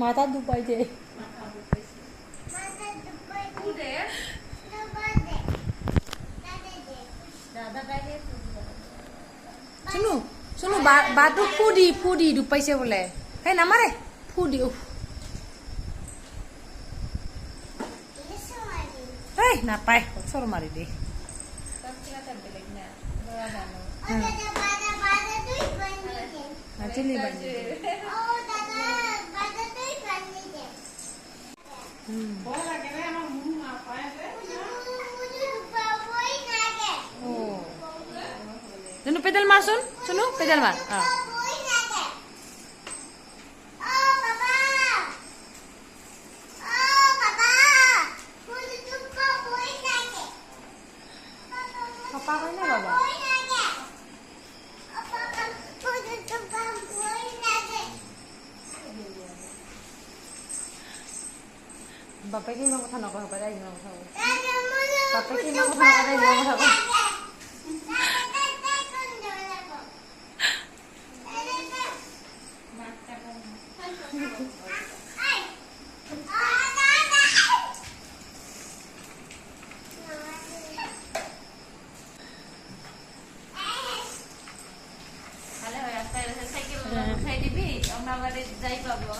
মাথা দুপাইছে শুনো শুনো বাটো ফুডি দুপাইছে বোলে সেই নামাৰে ফুডি এই নাপায় ওচৰ মাৰি দে চিলি বান্ধি Nunu pedal mar sun, sunu pedal mar. Papa kau ni baba. Papa ki mau kau nak kau pada ini mau kau. Papa ki mau kau nak pada ini mau kau. Kalau saya rasa saya kira saya di bi, orang nak ada jai bawa.